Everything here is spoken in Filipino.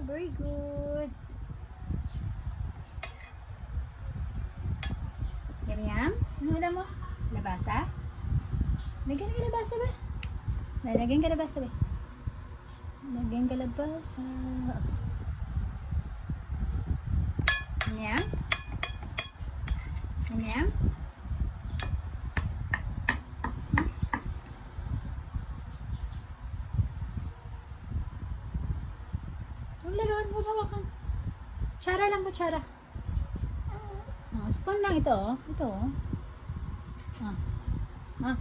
Very good. Yam-yam? Ano ulam mo? Labasa? Lagyan ka labasa ba? Lagyan ka labasa ba? Lagyan ka labasa. Yam-yam? Yam-yam? Huwag laruan, huwag hawakan. Tsara lang po, tsara. Oh, spoon lang ito, oh. Ito, oh. Ah.